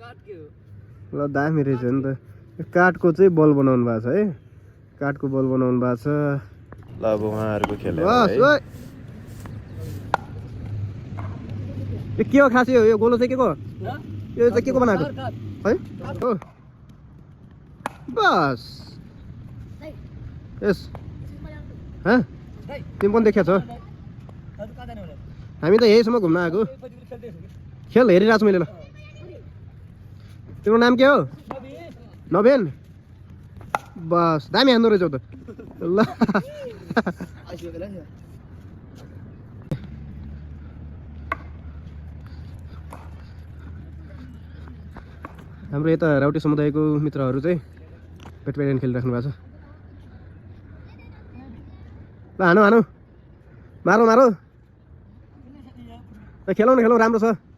ल दामी रहेछ नि त काठको चाहिँ बल बनाउनु भएको छ है काठको बल बनाउनु भएको छ ल अब उहाँहरूको खेल के हो खास यो गोलो चाहिँ के को यो चाहिँ के को बनाएको है हो बस यस तिमी पनि देखेको छ हामी त यहीसम्म घुम्न आएको खेल हेरिरहेको छु मैले ल तिम्रो नाम के हो नवीन बस दामी हान्दो रहेछ त ल हाम्रो यता राउटे समुदायको मित्रहरू चाहिँ ब्याडमिन्टन खेलिराख्नु भएको छ ल हानु मारौ खेलौँ न राम्रो छ